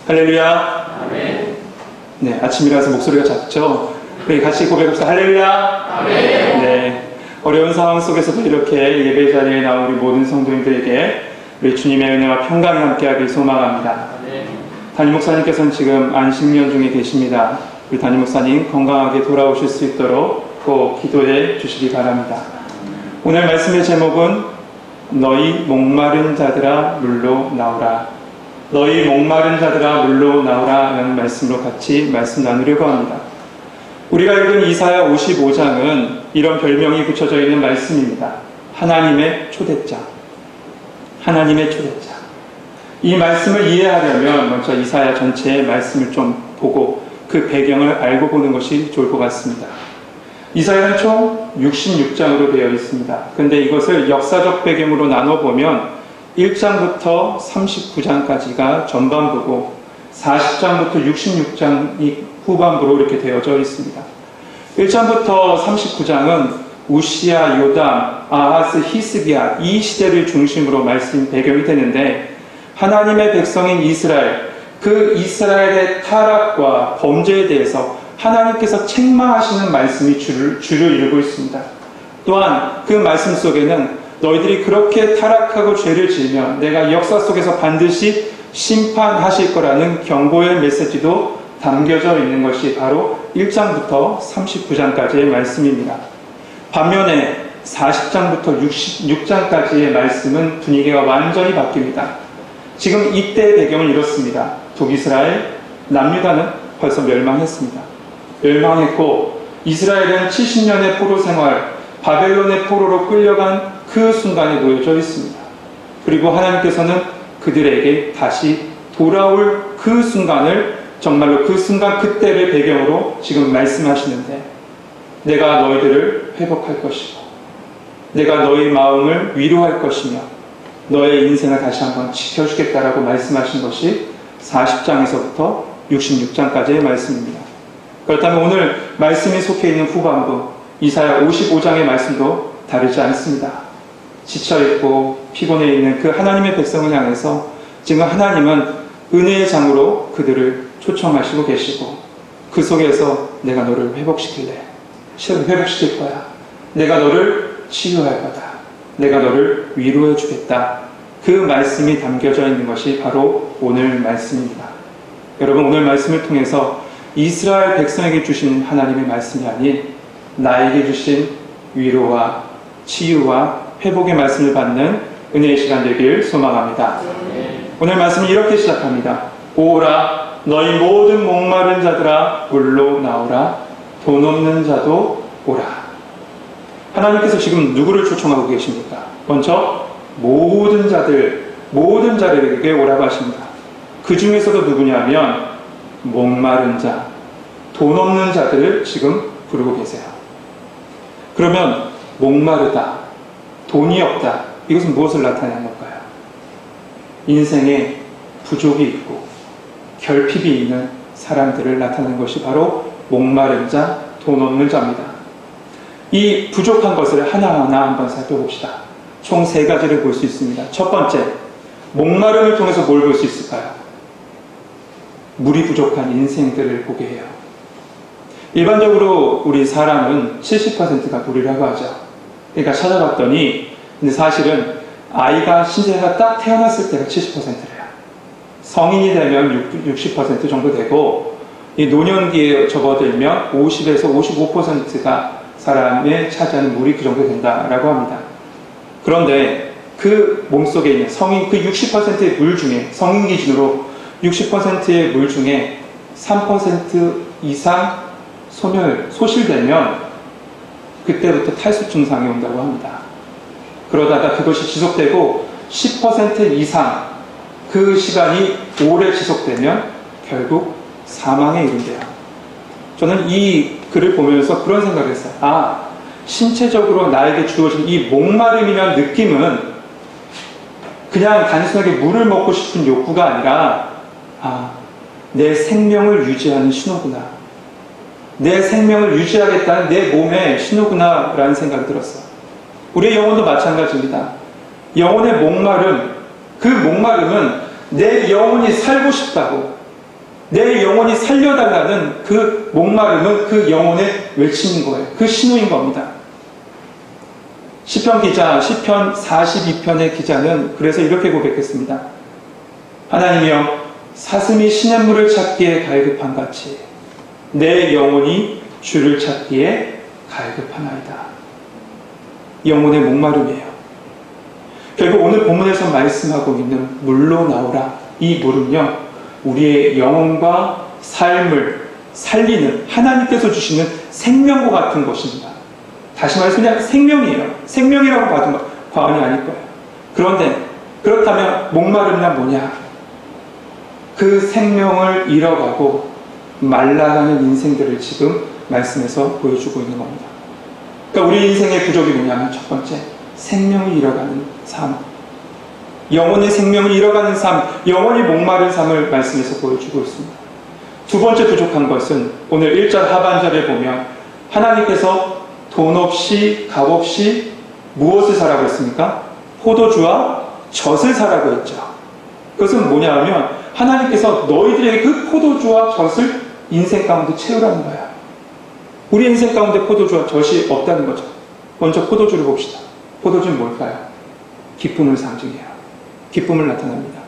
할렐루야. 아멘. 네, 아침이라서 목소리가 작죠? 우리 같이 고백합시다. 할렐루야. 아멘. 네, 어려운 상황 속에서도 이렇게 예배 자리에 나온 우리 모든 성도님들에게 우리 주님의 은혜와 평강이 함께하길 소망합니다. 아멘. 담임 목사님께서는 지금 안식년 중에 계십니다. 우리 담임 목사님 건강하게 돌아오실 수 있도록 꼭 기도해 주시기 바랍니다. 오늘 말씀의 제목은 너희 목마른 자들아 물로 나오라. 너희 목마른 자들아 물로 나오라 라는 말씀으로 같이 말씀 나누려고 합니다. 우리가 읽은 이사야 55장은 이런 별명이 붙여져 있는 말씀입니다. 하나님의 초대자. 하나님의 초대자. 이 말씀을 이해하려면 먼저 이사야 전체의 말씀을 좀 보고 그 배경을 알고 보는 것이 좋을 것 같습니다. 이사야는 총 66장으로 되어 있습니다. 근데 이것을 역사적 배경으로 나눠보면 1장부터 39장까지가 전반부고 40장부터 66장이 후반부로 이렇게 되어져 있습니다. 1장부터 39장은 우시야, 요담, 아하스, 히스기야 이 시대를 중심으로 말씀 배경이 되는데 하나님의 백성인 이스라엘, 그 이스라엘의 타락과 범죄에 대해서 하나님께서 책망하시는 말씀이 주를 이루고 있습니다. 또한 그 말씀 속에는 너희들이 그렇게 타락하고 죄를 지으면 내가 역사 속에서 반드시 심판하실 거라는 경고의 메시지도 담겨져 있는 것이 바로 1장부터 39장까지의 말씀입니다. 반면에 40장부터 66장까지의 말씀은 분위기가 완전히 바뀝니다. 지금 이때의 배경은 이렇습니다. 북이스라엘, 남유다는 벌써 멸망했습니다. 멸망했고 이스라엘은 70년의 포로 생활, 바벨론의 포로로 끌려간 그 순간에 놓여져 있습니다. 그리고 하나님께서는 그들에게 다시 돌아올 그 순간을 정말로 그 순간 그때를 배경으로 지금 말씀하시는데 내가 너희들을 회복할 것이고 내가 너희 마음을 위로할 것이며 너의 인생을 다시 한번 지켜주겠다라고 말씀하신 것이 40장에서부터 66장까지의 말씀입니다. 그렇다면 오늘 말씀이 속해 있는 후반부 이사야 55장의 말씀도 다르지 않습니다. 지쳐있고 피곤해 있는 그 하나님의 백성을 향해서 지금 하나님은 은혜의 장으로 그들을 초청하시고 계시고 그 속에서 내가 너를 회복시킬 거야. 내가 너를 치유할 거다. 내가 너를 위로해 주겠다. 그 말씀이 담겨져 있는 것이 바로 오늘 말씀입니다. 여러분 오늘 말씀을 통해서 이스라엘 백성에게 주신 하나님의 말씀이 아닌 나에게 주신 위로와 치유와 회복의 말씀을 받는 은혜의 시간 되길 소망합니다. 오늘 말씀은 이렇게 시작합니다. 오라 너희 모든 목마른 자들아 물로 나오라 돈 없는 자도 오라. 하나님께서 지금 누구를 초청하고 계십니까? 먼저 모든 자들에게 오라고 하십니다. 그 중에서도 누구냐면 목마른 자, 돈 없는 자들을 지금 부르고 계세요. 그러면 목마르다, 돈이 없다, 이것은 무엇을 나타내는 걸까요? 인생에 부족이 있고 결핍이 있는 사람들을 나타내는 것이 바로 목마른 자, 돈 없는 자입니다. 이 부족한 것을 하나하나 한번 살펴봅시다. 총 3가지를 볼 수 있습니다. 첫 번째, 목마름을 통해서 뭘 볼 수 있을까요? 물이 부족한 인생들을 보게 해요. 일반적으로 우리 사람은 70%가 물이라고 하죠. 그러니까 찾아봤더니 근데 사실은 아이가 신생아가 딱 태어났을 때가 70%래요. 성인이 되면 60% 정도 되고 이 노년기에 접어들면 50에서 55%가 사람의 차지하는 물이 그 정도 된다라고 합니다. 그런데 그 몸속에 있는 성인 그 60%의 물 중에 성인 기준으로 60%의 물 중에 3% 이상 소실되면 그때부터 탈수 증상이 온다고 합니다. 그러다가 그것이 지속되고 10% 이상 그 시간이 오래 지속되면 결국 사망에 이른대요. 저는 이 글을 보면서 그런 생각을 했어요. 신체적으로 나에게 주어진 이 목마름이라는 느낌은 그냥 단순하게 물을 먹고 싶은 욕구가 아니라 내 생명을 유지하는 신호구나. 내 생명을 유지하겠다는 내 몸의 신호구나 라는 생각이 들었어요. 우리의 영혼도 마찬가지입니다. 영혼의 목마름, 그 목마름은 내 영혼이 살고 싶다고 내 영혼이 살려달라는 그 목마름은 그 영혼의 외침인 거예요. 그 신호인 겁니다. 시편 기자, 시편 42편의 기자는 그래서 이렇게 고백했습니다. 하나님이여, 사슴이 시냇물을 찾기에 갈급한 같이 내 영혼이 주를 찾기에 갈급하나이다. 영혼의 목마름이에요. 결국 오늘 본문에서 말씀하고 있는 물로 나오라, 이 물은요, 우리의 영혼과 삶을 살리는 하나님께서 주시는 생명과 같은 것입니다. 다시 말해서 그냥 생명이에요. 생명이라고 봐도 과언이 아닐 거예요. 그런데 그렇다면 목마름이란 뭐냐? 그 생명을 잃어가고 말라가는 인생들을 지금 말씀에서 보여주고 있는 겁니다. 그러니까 우리 인생의 부족이 뭐냐면 첫 번째, 생명을 잃어가는 삶, 영혼의 생명을 잃어가는 삶, 영혼이 목마른 삶을 말씀에서 보여주고 있습니다. 두 번째 부족한 것은 오늘 1절 하반절에 보면 하나님께서 돈 없이 값 없이 무엇을 사라고 했습니까? 포도주와 젖을 사라고 했죠. 그것은 뭐냐 하면 하나님께서 너희들에게 그 포도주와 젖을 인생 가운데 채우라는 거야. 우리 인생 가운데 포도주와 젖이 없다는 거죠. 먼저 포도주를 봅시다. 포도주는 뭘까요? 기쁨을 상징해요. 기쁨을 나타납니다.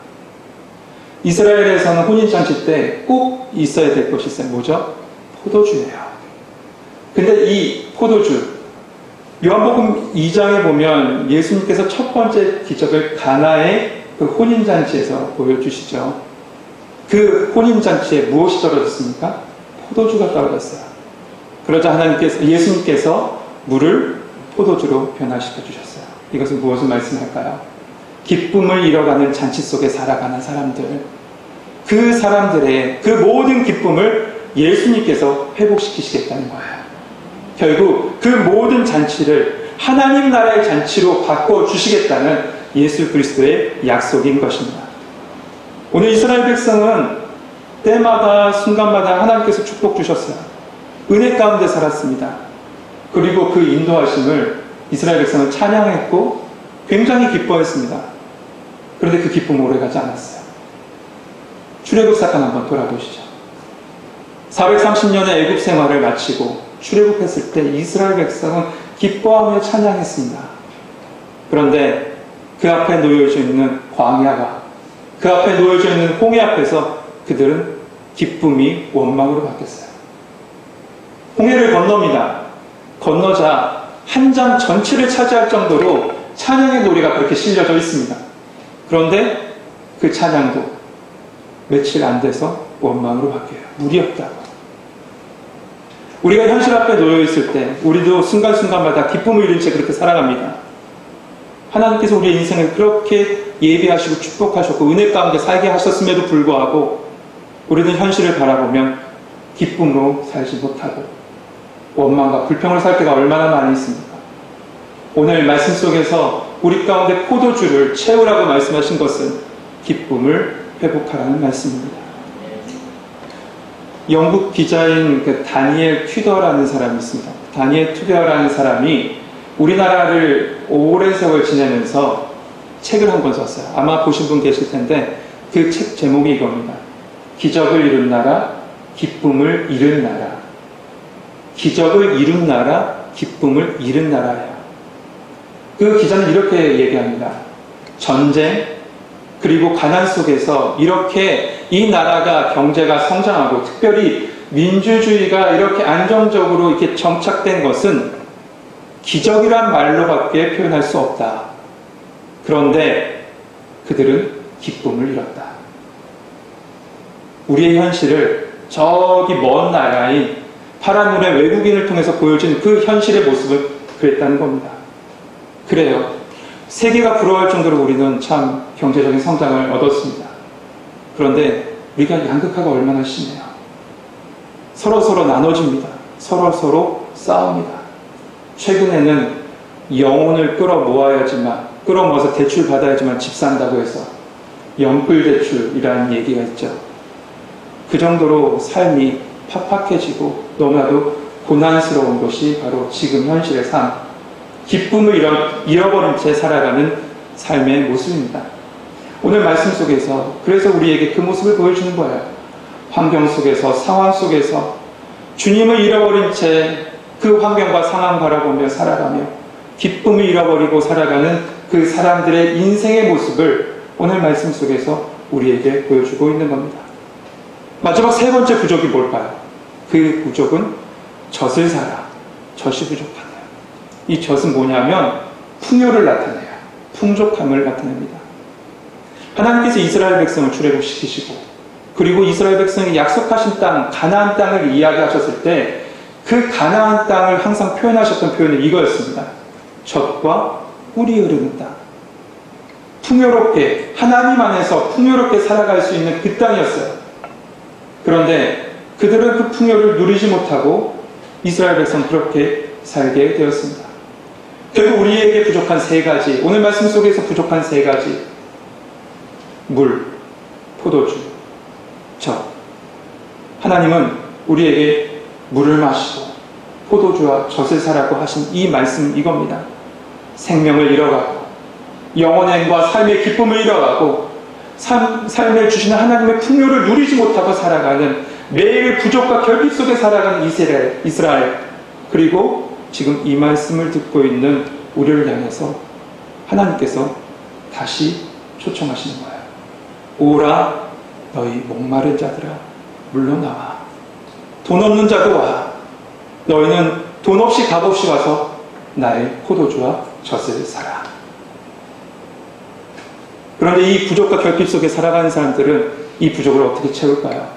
이스라엘에서는 혼인잔치 때 꼭 있어야 될 것이 있어요. 뭐죠? 포도주예요. 근데 이 포도주, 요한복음 2장에 보면 예수님께서 첫 번째 기적을 가나의 그 혼인잔치에서 보여주시죠. 그 혼인잔치에 무엇이 떨어졌습니까? 포도주가 떨어졌어요. 그러자 예수님께서 물을 포도주로 변화시켜 주셨어요. 이것은 무엇을 말씀할까요? 기쁨을 잃어가는 잔치 속에 살아가는 사람들, 그 사람들의 그 모든 기쁨을 예수님께서 회복시키시겠다는 거예요. 결국 그 모든 잔치를 하나님 나라의 잔치로 바꿔주시겠다는 예수 그리스도의 약속인 것입니다. 오늘 이스라엘 백성은 때마다 순간마다 하나님께서 축복 주셨어요. 은혜 가운데 살았습니다. 그리고 그 인도하심을 이스라엘 백성은 찬양했고 굉장히 기뻐했습니다. 그런데 그 기쁨은 오래가지 않았어요. 출애굽 사건 한번 돌아보시죠. 430년의 애굽 생활을 마치고 출애굽했을 때 이스라엘 백성은 기뻐하며 찬양했습니다. 그런데 그 앞에 놓여져 있는 광야가, 그 앞에 놓여져 있는 홍해 앞에서 그들은 기쁨이 원망으로 바뀌었어요. 홍해를 건넙니다. 건너자 한 장 전체를 차지할 정도로 찬양의 노래가 그렇게 실려져 있습니다. 그런데 그 찬양도 며칠 안 돼서 원망으로 바뀌어요. 물이 없다고. 우리가 현실 앞에 놓여 있을 때 우리도 순간순간마다 기쁨을 잃은 채 그렇게 살아갑니다. 하나님께서 우리의 인생을 그렇게 예비하시고 축복하셨고 은혜 가운데 살게 하셨음에도 불구하고 우리는 현실을 바라보면 기쁨으로 살지 못하고 원망과 불평을 살 때가 얼마나 많이 있습니까? 오늘 말씀 속에서 우리 가운데 포도주를 채우라고 말씀하신 것은 기쁨을 회복하라는 말씀입니다. 영국 기자인 그 다니엘 튜더라는 사람이 있습니다. 다니엘 튜더라는 사람이 우리나라를 오랜 세월 지내면서 책을 한 권 썼어요. 아마 보신 분 계실 텐데 그 책 제목이 이겁니다. 기적을 이룬 나라, 기쁨을 잃은 나라. 기적을 이룬 나라, 기쁨을 잃은 나라예요. 그 기자는 이렇게 얘기합니다. 전쟁, 그리고 가난 속에서 이렇게 이 나라가 경제가 성장하고 특별히 민주주의가 이렇게 안정적으로 이렇게 정착된 것은 기적이란 말로밖에 표현할 수 없다. 그런데 그들은 기쁨을 잃었다. 우리의 현실을 저기 먼 나라인 파란 눈의 외국인을 통해서 보여진 그 현실의 모습을 그랬다는 겁니다. 그래요. 세계가 부러워할 정도로 우리는 참 경제적인 성장을 얻었습니다. 그런데 우리가 양극화가 얼마나 심해요. 서로서로 나눠집니다. 서로서로 싸웁니다. 최근에는 영혼을 끌어모아서 대출 받아야지만 집 산다고 해서 연끌대출이라는 얘기가 있죠. 그 정도로 삶이 팍팍해지고 너무나도 고난스러운 것이 바로 지금 현실의 삶, 기쁨을 잃어버린 채 살아가는 삶의 모습입니다. 오늘 말씀 속에서 그래서 우리에게 그 모습을 보여주는 거예요. 환경 속에서, 상황 속에서 주님을 잃어버린 채 그 환경과 상황 바라보며 살아가며 기쁨을 잃어버리고 살아가는 그 사람들의 인생의 모습을 오늘 말씀 속에서 우리에게 보여주고 있는 겁니다. 마지막 세 번째 부족이 뭘까요? 그 부족은 젖을 사라. 젖이 부족하네요. 이 젖은 뭐냐면 풍요를 나타내요. 풍족함을 나타냅니다. 하나님께서 이스라엘 백성을 출애굽시키시고 그리고 이스라엘 백성이 약속하신 땅, 가나안 땅을 이야기하셨을 때 그 가나안 땅을 항상 표현하셨던 표현이 이거였습니다. 젖과 꿀이 흐르는 땅. 풍요롭게, 하나님 안에서 풍요롭게 살아갈 수 있는 그 땅이었어요. 그런데 그들은 그 풍요를 누리지 못하고 이스라엘 백성은 그렇게 살게 되었습니다. 결국 우리에게 부족한 세 가지, 오늘 말씀 속에서 부족한 세 가지, 물, 포도주, 젖. 하나님은 우리에게 물을 마시고 포도주와 젖을 사라고 하신 이 말씀 이겁니다. 생명을 잃어가고 영원의 행과 삶의 기쁨을 잃어가고 삶을 주시는 하나님의 풍요를 누리지 못하고 살아가는 매일 부족과 결핍 속에 살아가는 이스라엘 그리고 지금 이 말씀을 듣고 있는 우리를 향해서 하나님께서 다시 초청하시는 거예요. 오라 너희 목마른 자들아 물러 나와. 돈 없는 자도 와. 너희는 돈 없이 값 없이 와서 나의 포도주와 젖을 사라. 그런데 이 부족과 결핍 속에 살아가는 사람들은 이 부족을 어떻게 채울까요?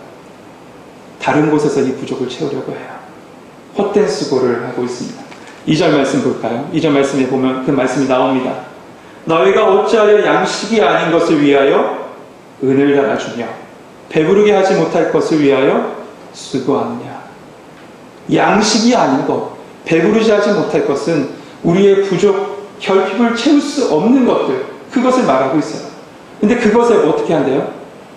다른 곳에서 이 부족을 채우려고 해요. 헛된 수고를 하고 있습니다. 2절 말씀 볼까요? 2절 말씀에 보면 그 말씀이 나옵니다. 너희가 어찌하여 양식이 아닌 것을 위하여 은을 달아주며 배부르게 하지 못할 것을 위하여 수고하느냐. 양식이 아닌 것, 배부르지 하지 못할 것은 우리의 부족, 결핍을 채울 수 없는 것들, 그것을 말하고 있어요. 근데 그것을 어떻게 한대요?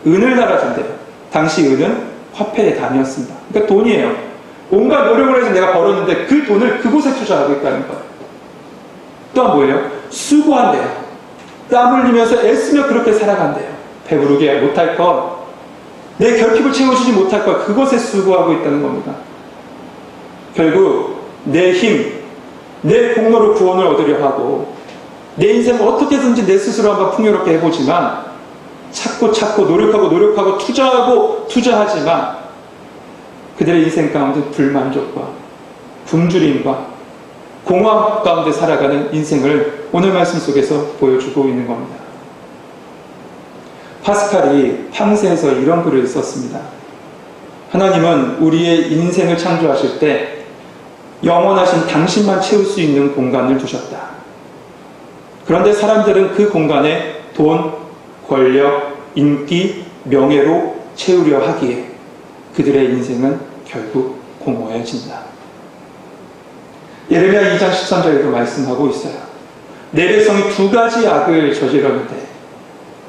은을 달아준대요. 당시 은은 화폐의 단위였습니다. 그러니까 돈이에요. 온갖 노력을 해서 내가 벌었는데 그 돈을 그곳에 투자하고 있다는 거예요. 또한 뭐예요? 수고한대요. 땀 흘리면서 애쓰며 그렇게 살아간대요. 배부르게 못할 것, 내 결핍을 채워주지 못할 것, 그것에 수고하고 있다는 겁니다. 결국 내 힘, 내 공로로 구원을 얻으려 하고 내 인생을 어떻게든지 내 스스로 한번 풍요롭게 해보지만 찾고 노력하고 투자하지만 그들의 인생 가운데 불만족과 굶주림과 공허함 가운데 살아가는 인생을 오늘 말씀 속에서 보여주고 있는 겁니다. 파스칼이 항세에서 이런 글을 썼습니다. 하나님은 우리의 인생을 창조하실 때 영원하신 당신만 채울 수 있는 공간을 두셨다. 그런데 사람들은 그 공간에 돈, 권력, 인기, 명예로 채우려 하기에 그들의 인생은 결국 공허해진다. 예레미야 2장 13절에도 말씀하고 있어요. 내 백성이 두 가지 악을 저질렀는데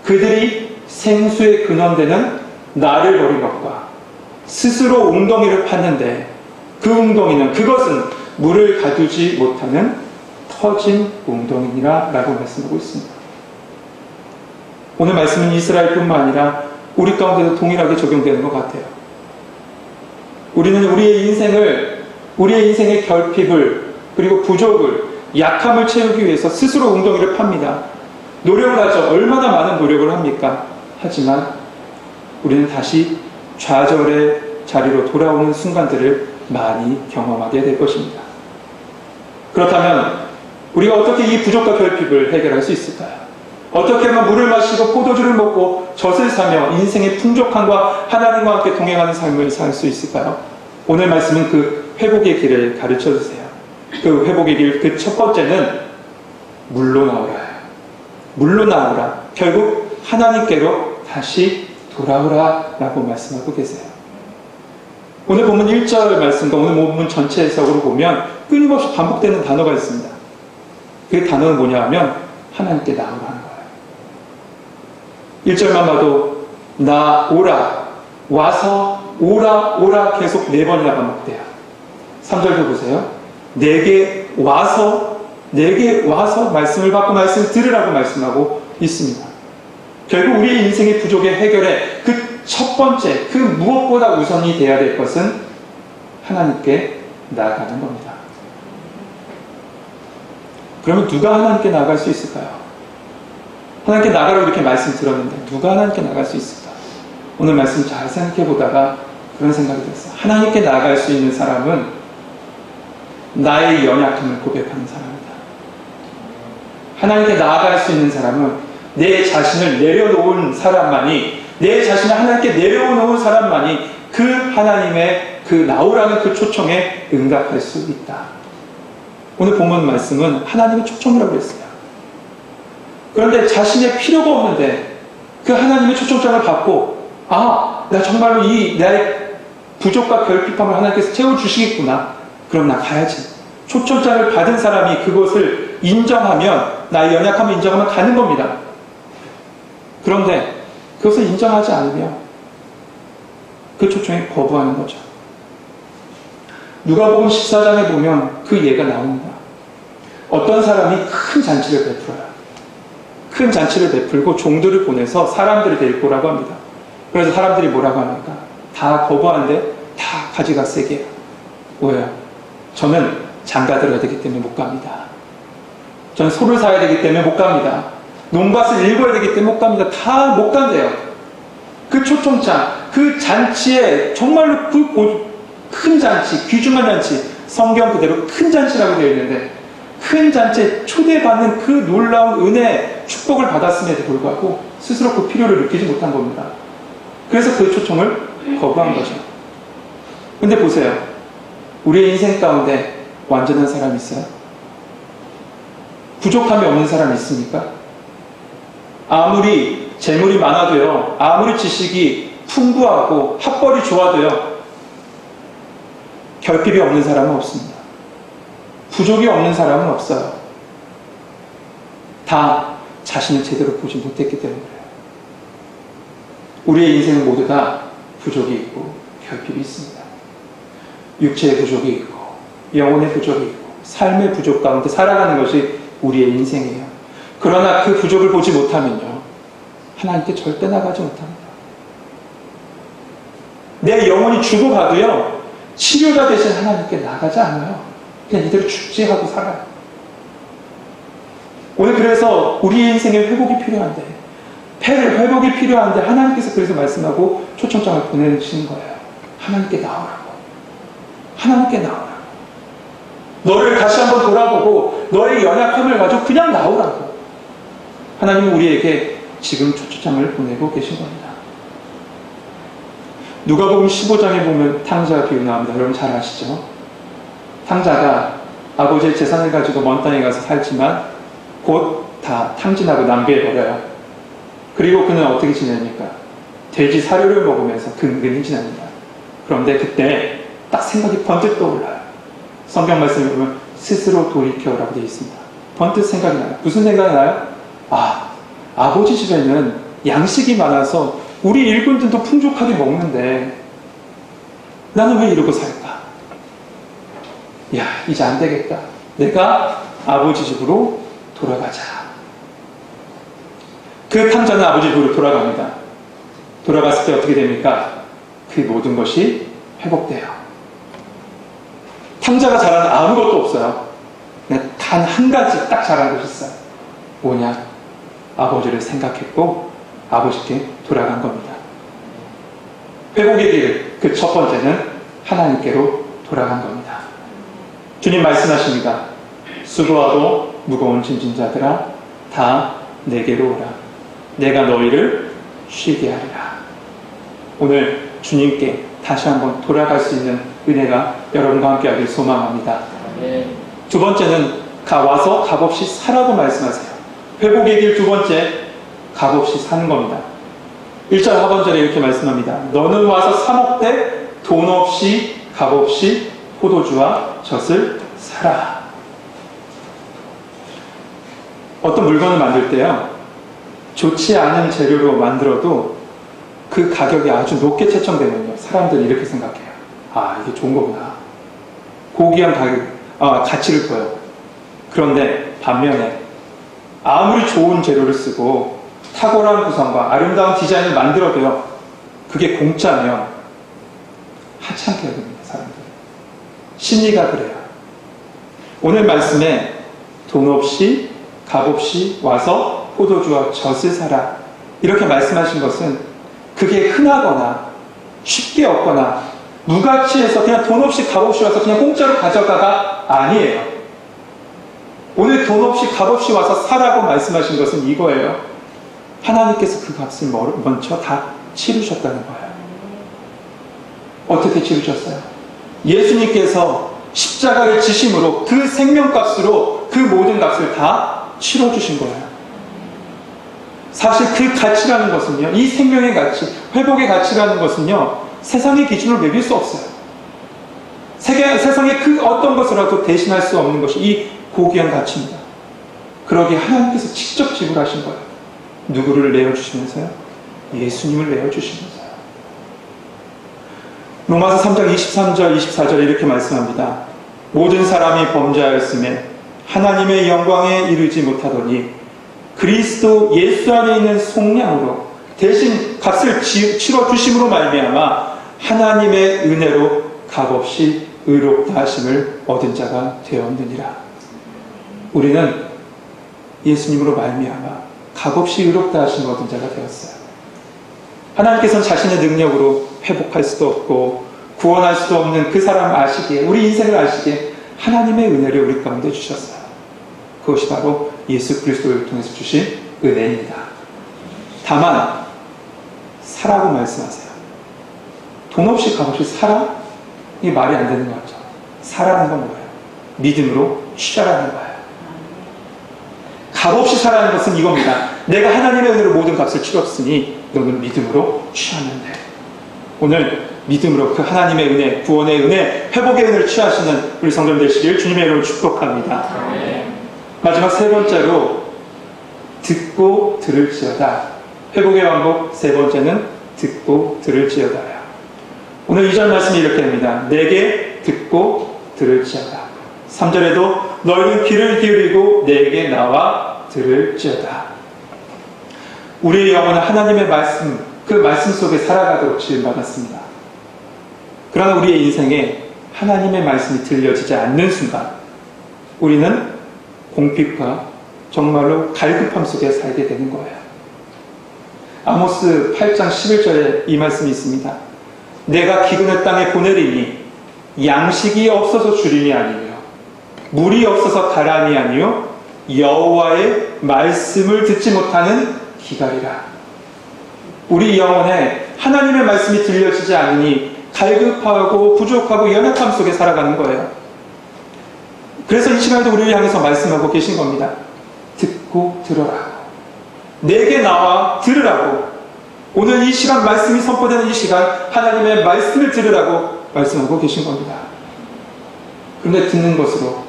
그들이 생수의 근원되는 나를 버린 것과 스스로 웅덩이를 팠는데 그 웅덩이는 그것은 물을 가두지 못하는 터진 웅덩이니라 라고 말씀하고 있습니다. 오늘 말씀은 이스라엘뿐만 아니라 우리 가운데도 동일하게 적용되는 것 같아요. 우리는 우리의 인생의 결핍을 그리고 부족을 약함을 채우기 위해서 스스로 웅덩이를 팝니다. 노력을 하죠. 얼마나 많은 노력을 합니까? 하지만 우리는 다시 좌절의 자리로 돌아오는 순간들을 많이 경험하게 될 것입니다. 그렇다면 우리가 어떻게 이 부족과 결핍을 해결할 수 있을까요? 어떻게 하면 물을 마시고 포도주를 먹고 젖을 사며 인생의 풍족함과 하나님과 함께 동행하는 삶을 살 수 있을까요? 오늘 말씀은 그 회복의 길을 가르쳐 주세요. 그 회복의 길, 그 첫 번째는 물로 나오라. 물로 나오라. 결국 하나님께로 다시 돌아오라 라고 말씀하고 계세요. 오늘 본문 1절 말씀과 오늘 본문 전체 해석으로 보면 끊임없이 반복되는 단어가 있습니다. 그 단어는 뭐냐 하면 하나님께 나오라는 거예요. 1절만 봐도 나 오라, 와서 오라 계속 4번이나 반복돼요. 3절도 보세요. 내게 와서 말씀을 받고 말씀을 들으라고 말씀하고 있습니다. 결국 우리의 인생의 부족의 해결에 그 첫 번째, 그 무엇보다 우선이 돼야 될 것은 하나님께 나아가는 겁니다. 그러면 누가 하나님께 나아갈 수 있을까요? 하나님께 나가라고 이렇게 말씀 들었는데 누가 하나님께 나갈 수 있을까? 오늘 말씀 잘 생각해 보다가 그런 생각이 들었어요. 하나님께 나아갈 수 있는 사람은 나의 연약함을 고백하는 사람이다. 하나님께 나아갈 수 있는 사람은 내 자신을 내려놓은 사람만이, 내 자신을 하나님께 내려놓은 사람만이 그 하나님의 그 나오라는 그 초청에 응답할 수 있다. 오늘 본문 말씀은 하나님의 초청이라고 했어요. 그런데 자신의 필요가 없는데 그 하나님의 초청장을 받고 나 정말로 이 나의 부족과 결핍함을 하나님께서 채워주시겠구나. 그럼 나 가야지. 초청장을 받은 사람이 그것을 인정하면, 나의 연약함을 인정하면 가는 겁니다. 그런데 그것을 인정하지 않으면 그 초청에 거부하는 거죠. 누가복음 14장에 보면 그 예가 나옵니다. 어떤 사람이 큰 잔치를 베풀어요. 큰 잔치를 베풀고 종들을 보내서 사람들을 데리고 오라고 합니다. 그래서 사람들이 뭐라고 하니까 다 거부하는데 다 가지가세게. 왜요? 저는 장가 들어야 되기 때문에 못 갑니다. 저는 소를 사야 되기 때문에 못 갑니다. 논밭을 읽어야 되기 때문에 못 갑니다. 다 못 간대요. 그 초청장, 그 잔치에 정말로 큰 잔치, 귀중한 잔치, 성경 그대로 큰 잔치라고 되어 있는데 큰 잔치에 초대받는 그 놀라운 은혜, 축복을 받았음에도 불구하고 스스로 그 필요를 느끼지 못한 겁니다. 그래서 그 초청을 거부한 거죠. 근데 보세요. 우리의 인생 가운데 완전한 사람이 있어요? 부족함이 없는 사람이 있습니까? 아무리 재물이 많아도요, 아무리 지식이 풍부하고 학벌이 좋아도요, 결핍이 없는 사람은 없습니다. 부족이 없는 사람은 없어요. 다 자신을 제대로 보지 못했기 때문에 그래요. 우리의 인생은 모두 다 부족이 있고 결핍이 있습니다. 육체의 부족이 있고 영혼의 부족이 있고 삶의 부족 가운데 살아가는 것이 우리의 인생이에요. 그러나 그 부족을 보지 못하면요, 하나님께 절대 나가지 못합니다. 내 영혼이 죽어가도요, 치료자 대신 하나님께 나가지 않아요. 그냥 이대로 죽지 하고 살아요. 오늘 그래서 우리의 인생에 회복이 필요한데, 회복이 필요한데 하나님께서 그래서 말씀하고 초청장을 보내주시는 거예요. 하나님께 나오라고. 하나님께 나오라고. 너를 다시 한번 돌아보고 너의 연약함을 가지고 그냥 나오라고. 하나님은 우리에게 지금 초청장을 보내고 계신 겁니다. 누가복음 15장에 보면 탕자 비유 나옵니다. 여러분 잘 아시죠? 탕자가 아버지의 재산을 가지고 먼 땅에 가서 살지만 곧 다 탕진하고 낭비해버려요. 그리고 그는 어떻게 지냅니까? 돼지 사료를 먹으면서 근근히 지냅니다. 그런데 그때 딱 생각이 번뜩 떠올라요. 성경 말씀을 보면 스스로 돌이켜라고 되어 있습니다. 번뜩 생각이 나요. 무슨 생각이 나요? 아버지 집에는 양식이 많아서 우리 일꾼들도 풍족하게 먹는데 나는 왜 이러고 살까? 이제 안 되겠다. 내가 아버지 집으로 돌아가자. 그 탕자는 아버지 집으로 돌아갑니다. 돌아갔을 때 어떻게 됩니까? 그 모든 것이 회복돼요. 탕자가 잘하는 아무것도 없어요. 단 한 가지 딱 잘한 것이 있어요. 뭐냐? 아버지를 생각했고 아버지께 돌아간 겁니다. 회복의 길, 그 첫 번째는 하나님께로 돌아간 겁니다. 주님 말씀하십니다. 수고하고 무거운 짐진 자들아 다 내게로 오라. 내가 너희를 쉬게 하리라. 오늘 주님께 다시 한번 돌아갈 수 있는 은혜가 여러분과 함께 하길 소망합니다. 두 번째는 와서 값없이 사라고 말씀하세요. 회복의 길 두 번째, 값없이 사는 겁니다. 1절 하반절에 이렇게 말씀합니다. 너는 와서 사 먹되 돈 없이 값없이 포도주와 젖을 사라. 어떤 물건을 만들 때요, 좋지 않은 재료로 만들어도 그 가격이 아주 높게 책정되면요, 사람들이 이렇게 생각해요. 이게 좋은 거구나. 고귀한 가치를 보여요. 그런데 반면에 아무리 좋은 재료를 쓰고 탁월한 구성과 아름다운 디자인을 만들어도요, 그게 공짜면 하찮게 해야 됩니다, 사람들. 심리가 그래요. 오늘 말씀에 돈 없이 값 없이 와서 포도주와 젖을 사라 이렇게 말씀하신 것은 그게 흔하거나 쉽게 얻거나 무가치해서 그냥 돈 없이 값 없이 와서 그냥 공짜로 가져가가 아니에요. 오늘 돈 없이 값 없이 와서 사라고 말씀하신 것은 이거예요. 하나님께서 그 값을 먼저 다 치르셨다는 거예요. 어떻게 치르셨어요? 예수님께서 십자가를 지심으로 그 생명값으로 그 모든 값을 다 치러주신 거예요. 사실 그 가치라는 것은요, 이 생명의 가치, 회복의 가치라는 것은요, 세상의 기준으로 매길 수 없어요. 세상의 그 어떤 것으로도 대신할 수 없는 것이 이 고귀한 가치입니다. 그러기에 하나님께서 직접 지불하신 거예요. 누구를 내어주시면서요? 예수님을 내어주시면서요. 로마서 3장 23절, 24절에 이렇게 말씀합니다. 모든 사람이 범죄하였음에 하나님의 영광에 이르지 못하더니 그리스도 예수 안에 있는 속량으로 대신 값을 치러주심으로 말미암아 하나님의 은혜로 값없이 의롭다 하심을 얻은 자가 되었느니라. 우리는 예수님으로 말미암아 값없이 의롭다 하심을 얻은 자가 되었어요. 하나님께서는 자신의 능력으로 회복할 수도 없고 구원할 수도 없는 그 사람을 아시기에, 우리 인생을 아시기에 하나님의 은혜를 우리 가운데 주셨어요. 그것이 바로 예수 그리스도를 통해서 주신 은혜입니다. 다만 사라고 말씀하세요. 돈 없이 값 없이 사라? 이게 말이 안 되는 거 같죠? 사라는 건 뭐예요? 믿음으로 취하라는 거예요. 값 없이 사라는 것은 이겁니다. 내가 하나님의 은혜로 모든 값을 치렀으니 너는 믿음으로 취하면 돼. 오늘 믿음으로 그 하나님의 은혜, 구원의 은혜, 회복의 은혜를 취하시는 우리 성도님 되시길 주님의 이름으로 축복합니다. 마지막 세 번째로 듣고 들을지어다. 회복의 왕복 세 번째는 듣고 들을지어다요. 오늘 2절 말씀이 이렇게 됩니다. 내게 듣고 들을지어다. 3절에도 너희는 귀를 기울이고 내게 나와 들을지어다. 우리의 영혼은 하나님의 말씀, 그 말씀 속에 살아가도록 지음받았습니다. 그러나 우리의 인생에 하나님의 말씀이 들려지지 않는 순간 우리는 공핍과 정말로 갈급함 속에 살게 되는 거예요. 아모스 8장 11절에 이 말씀이 있습니다. 내가 기근의 땅에 보내리니 양식이 없어서 주림이 아니며 물이 없어서 가람이 아니요 여호와의 말씀을 듣지 못하는 기갈이라. 우리 영혼에 하나님의 말씀이 들려지지 않으니 갈급하고 부족하고 연약함 속에 살아가는 거예요. 그래서 이 시간에도 우리를 향해서 말씀하고 계신 겁니다. 듣고 들어라. 내게 나와 들으라고. 오늘 이 시간 말씀이 선포되는 이 시간 하나님의 말씀을 들으라고 말씀하고 계신 겁니다. 그런데 듣는 것으로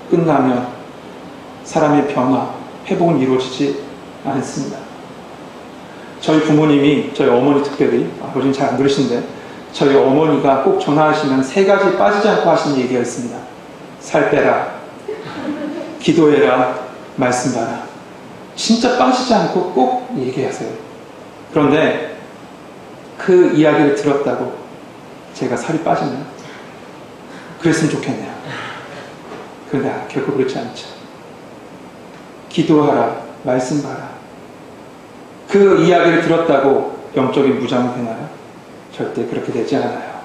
끝나면 사람의 변화, 회복은 이루어지지 않습니다. 저희 부모님이, 저희 어머니 특별히, 아버지는 잘 안 그러시는데 저희 어머니가 꼭 전화하시면 세 가지 빠지지 않고 하시는 얘기가 있습니다. 살 빼라, 기도해라, 말씀 봐라. 진짜 빠지지 않고 꼭 얘기하세요. 그런데 그 이야기를 들었다고 제가 살이 빠지나요? 그랬으면 좋겠네요. 그런데 결코 그렇지 않죠. 기도하라, 말씀 봐라. 그 이야기를 들었다고 영적인 무장이 되나요? 절대 그렇게 되지 않아요.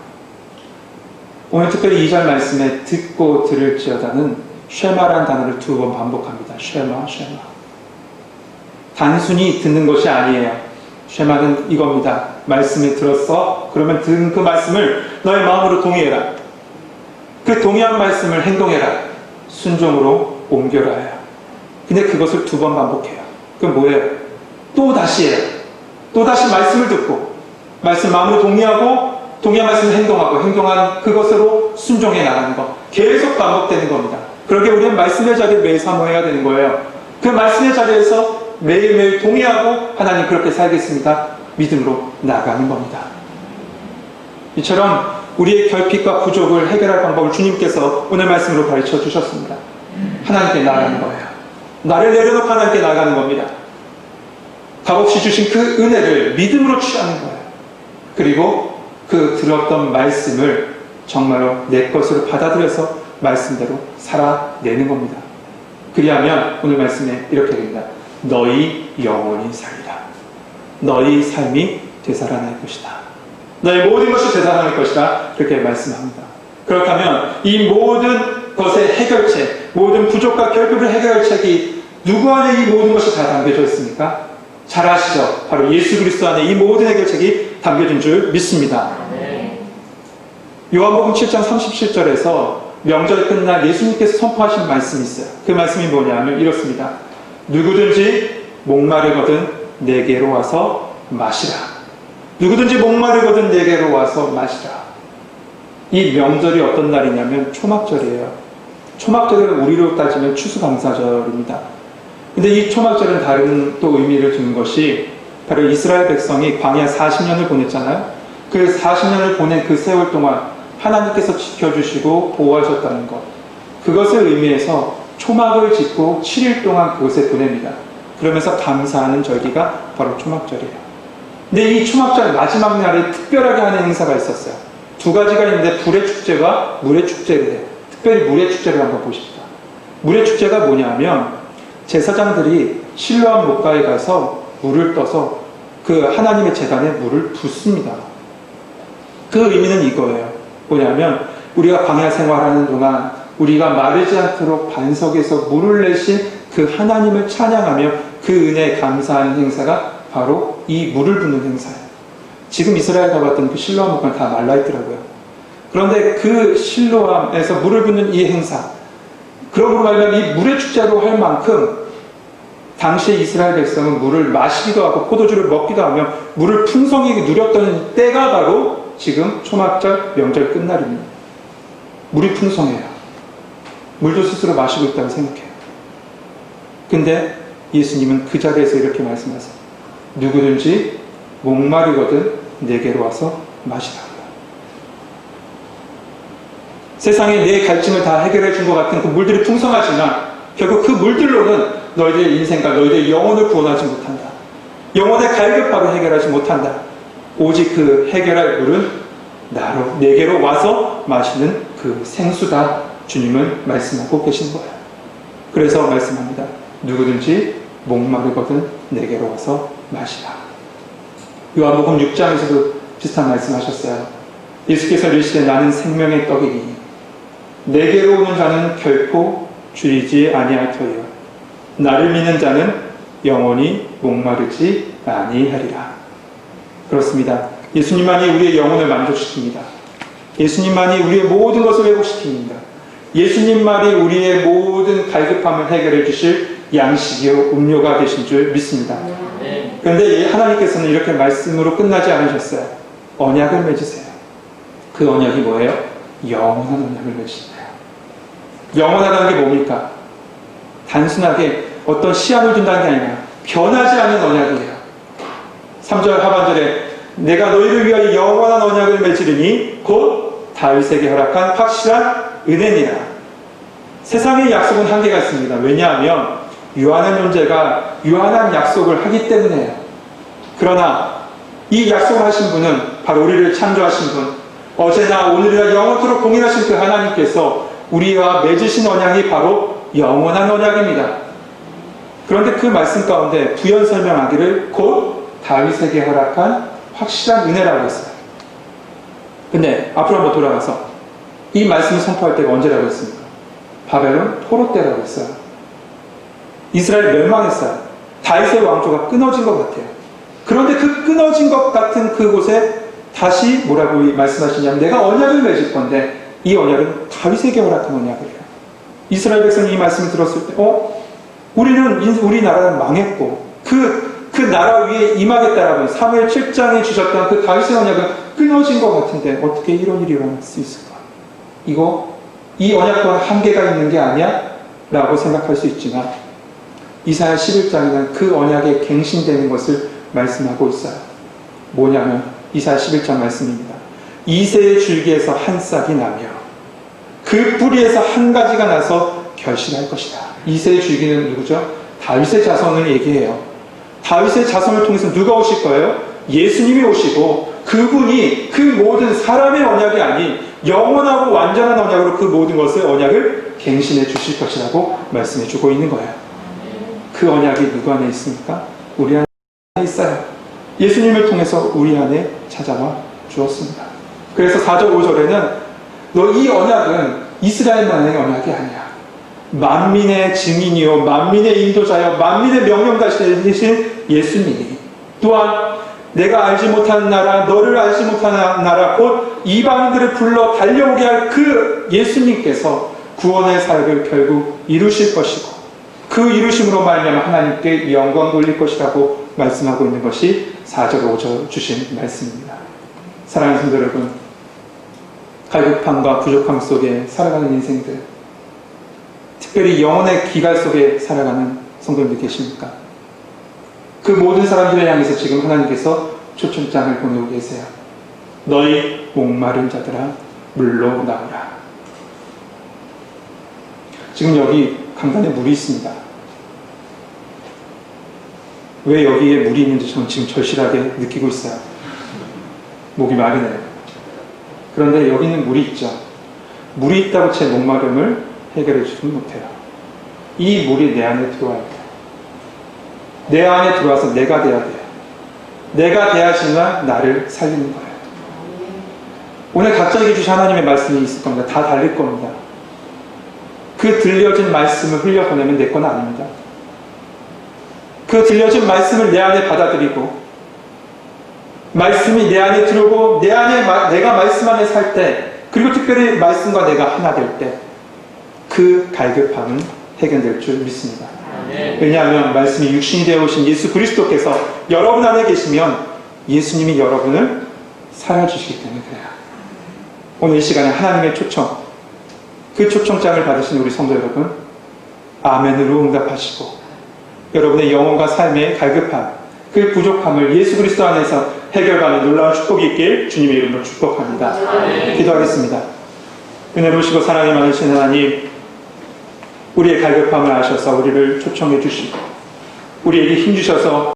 오늘 특별히 2절 말씀에 듣고 들을지어다는 쉐마라는 단어를 2번 반복합니다. 쉐마, 쉐마. 단순히 듣는 것이 아니에요. 쉐마는 이겁니다. 말씀을 들었어? 그러면 들은 그 말씀을 너의 마음으로 동의해라. 그 동의한 말씀을 행동해라. 순종으로 옮겨라 해요. 근데 그것을 2번 반복해요. 그럼 뭐예요? 또 다시 해요. 또 다시 말씀을 듣고 말씀 마음으로 동의하고 동의한 말씀을 행동하고 행동한 그것으로 순종해 나가는 것. 계속 반복되는 겁니다. 그러게 우리는 말씀의 자리를 매일 사모해야 되는 거예요. 그 말씀의 자리에서 매일매일 동의하고 하나님 그렇게 살겠습니다. 믿음으로 나가는 겁니다. 이처럼 우리의 결핍과 부족을 해결할 방법을 주님께서 오늘 말씀으로 가르쳐 주셨습니다. 하나님께 나가는 거예요. 나를 내려놓고 하나님께 나가는 겁니다. 값없이 주신 그 은혜를 믿음으로 취하는 거예요. 그리고 그 들었던 말씀을 정말로 내 것으로 받아들여서 말씀대로 살아내는 겁니다. 그리하면 오늘 말씀에 이렇게 됩니다. 너희 영혼이 살리라. 너희 삶이 되살아날 것이다. 너희 모든 것이 되살아날 것이다. 그렇게 말씀합니다. 그렇다면 이 모든 것의 해결책, 모든 부족과 결핍의 해결책이 누구 안에 이 모든 것이 다 담겨져 있습니까? 잘 아시죠? 바로 예수 그리스도 안에 이 모든 해결책이 담겨진 줄 믿습니다. 요한복음 7장 37절에서 명절 끝날 예수님께서 선포하신 말씀이 있어요. 그 말씀이 뭐냐면 이렇습니다. 누구든지 목마르거든 내게로 와서 마시라. 누구든지 목마르거든 내게로 와서 마시라. 이 명절이 어떤 날이냐면 초막절이에요. 초막절은 우리로 따지면 추수감사절입니다. 근데 이 초막절은 다른 또 의미를 두는 것이 바로 이스라엘 백성이 광야 40년을 보냈잖아요. 그 40년을 보낸 그 세월 동안 하나님께서 지켜주시고 보호하셨다는 것, 그것을 의미해서 초막을 짓고 7일 동안 그곳에 보냅니다. 그러면서 감사하는 절기가 바로 초막절이에요. 근데 이 초막절 마지막 날에 특별하게 하는 행사가 있었어요. 두 가지가 있는데 불의 축제와 물의 축제를 해요. 특별히 물의 축제를 한번 보십시다. 물의 축제가 뭐냐면 제사장들이 실로암 목가에 가서 물을 떠서 그 하나님의 제단에 물을 붓습니다. 그 의미는 이거예요. 뭐냐면 우리가 광야 생활하는 동안 우리가 마르지 않도록 반석에서 물을 내신 그 하나님을 찬양하며 그 은혜에 감사하는 행사가 바로 이 물을 붓는 행사예요. 지금 이스라엘 가봤던 그 실로암 목가는 다 말라있더라고요. 그런데 그 실로암에서 물을 붓는 이 행사, 그러므로 말하면 이 물의 축제로 할 만큼 당시에 이스라엘 백성은 물을 마시기도 하고 포도주를 먹기도 하며 물을 풍성하게 누렸던 때가 바로 지금 초막절 명절 끝날입니다. 물이 풍성해요. 물도 스스로 마시고 있다고 생각해요. 근데 예수님은 그 자리에서 이렇게 말씀하세요. 누구든지 목마르거든 내게로 와서 마시라. 세상에 내 갈증을 다 해결해 준 것 같은 그 물들이 풍성하지만 결국 그 물들로는 너희들의 인생과 너희들의 영혼을 구원하지 못한다. 영혼의 갈급함을 해결하지 못한다. 오직 그 해결할 물은 나로 내게로 와서 마시는 그 생수다. 주님은 말씀하고 계신 거예요. 그래서 말씀합니다. 누구든지 목마르거든 내게로 와서 마시라. 요한복음 6장에서도 비슷한 말씀하셨어요. 예수께서 이르시되 나는 생명의 떡이니 내게로 오는 자는 결코 줄이지 아니할 터이요 나를 믿는 자는 영원히 목마르지 아니하리라. 그렇습니다. 예수님만이 우리의 영혼을 만족시킵니다. 예수님만이 우리의 모든 것을 회복시킵니다. 예수님만이 우리의 모든 갈급함을 해결해 주실 양식이요 음료가 되신 줄 믿습니다. 그런데 하나님께서는 이렇게 말씀으로 끝나지 않으셨어요. 언약을 맺으세요. 그 언약이 뭐예요? 영원한 언약을 맺으세요. 영원하다는 게 뭡니까? 단순하게 어떤 시한을 둔다는 게 아니라 변하지 않는 언약이에요. 3절 하반절에 내가 너희를 위하여 영원한 언약을 맺으리니 곧 다윗에게 허락한 확실한 은혜니라. 세상의 약속은 한계가 있습니다. 왜냐하면 유한한 존재가 유한한 약속을 하기 때문에요. 그러나 이 약속을 하신 분은 바로 우리를 창조하신 분, 어제나 오늘이나 영원토록 공인하신 그 하나님께서 우리와 맺으신 언약이 바로 영원한 언약입니다. 그런데 그 말씀 가운데 부연 설명하기를 곧 다윗에게 허락한 확실한 은혜라고 했어요. 근데 앞으로 한번 돌아가서 이 말씀을 선포할 때가 언제라고 했습니까? 바벨론 포로 때라고 했어요. 이스라엘 멸망했어요. 다윗의 왕조가 끊어진 것 같아요. 그런데 그 끊어진 것 같은 그곳에 다시 뭐라고 말씀하시냐면 내가 언약을 맺을 건데 이 언약은 다윗에게 허락한 언약이에요. 이스라엘 백성이 이 말씀을 들었을 때 우리나라는 망했고 그 나라 위에 임하겠다라고 사무엘 7장에 주셨던 그 다윗의 언약은 끊어진 것 같은데 어떻게 이런 일이 일어날 수 있을까? 이 언약 또한 한계가 있는 게 아니야? 라고 생각할 수 있지만 이사야 11장에는 그 언약에 갱신되는 것을 말씀하고 있어요. 뭐냐면 이사야 11장 말씀입니다. 이새의 줄기에서 한 싹이 나며 그 뿌리에서 한 가지가 나서 결실할 것이다. 이새의 줄기는 누구죠? 다윗의 자손을 얘기해요. 다윗의 자손을 통해서 누가 오실 거예요? 예수님이 오시고 그분이 그 모든 사람의 언약이 아닌 영원하고 완전한 언약으로 그 모든 것을 언약을 갱신해 주실 것이라고 말씀해 주고 있는 거예요. 그 언약이 누구 안에 있습니까? 우리 안에 있어요. 예수님을 통해서 우리 안에 찾아와 주었습니다. 그래서 4절 5절에는 너 이 언약은 이스라엘만의 언약이 아니야. 만민의 증인이요 만민의 인도자여 만민의 명령자이신 예수님이 또한 내가 알지 못하는 나라 너를 알지 못하는 나라 곧 이방인들을 불러 달려오게 할 그 예수님께서 구원의 사역을 결국 이루실 것이고 그 이루심으로 말미암아 하나님께 영광 돌릴 것이라고 말씀하고 있는 것이 4절 5절 주신 말씀입니다. 사랑하는 성도 여러분, 갈급함과 부족함 속에 살아가는 인생들, 특별히 영혼의 기갈 속에 살아가는 성도님들 계십니까? 그 모든 사람들을 향해서 지금 하나님께서 초청장을 보내고 계세요. 너희 목마른 자들아 물로 나오라. 지금 여기 강단에 물이 있습니다. 왜 여기에 물이 있는지 저는 지금 절실하게 느끼고 있어요. 목이 마르네요. 그런데 여기는 물이 있죠. 물이 있다고 제 목마름을 해결해 주지는 못해요. 이 물이 내 안에 들어와야 돼요. 내 안에 들어와서 내가 돼야 돼요. 내가 돼야지만 나를 살리는 거예요. 오늘 각자에게 주신 하나님의 말씀이 있을 겁니다. 다 달릴 겁니다. 그 들려진 말씀을 흘려보내면 내 건 아닙니다. 그 들려진 말씀을 내 안에 받아들이고 말씀이 내 안에 들어오고 내 안에 내가 말씀 안에 살 때 그리고 특별히 말씀과 내가 하나 될 때 그 갈급함은 해결될 줄 믿습니다. 왜냐하면 말씀이 육신이 되어 오신 예수 그리스도께서 여러분 안에 계시면 예수님이 여러분을 살아주시기 때문에 그래요. 오늘 이 시간에 하나님의 초청, 그 초청장을 받으신 우리 성도 여러분, 아멘으로 응답하시고 여러분의 영혼과 삶의 갈급함, 그 부족함을 예수 그리스도 안에서 해결하는 놀라운 축복이 있길 주님의 이름으로 축복합니다. 기도하겠습니다. 은혜로우시고 사랑이 많으신 하나님, 우리의 갈급함을 아셔서 우리를 초청해 주시고 우리에게 힘주셔서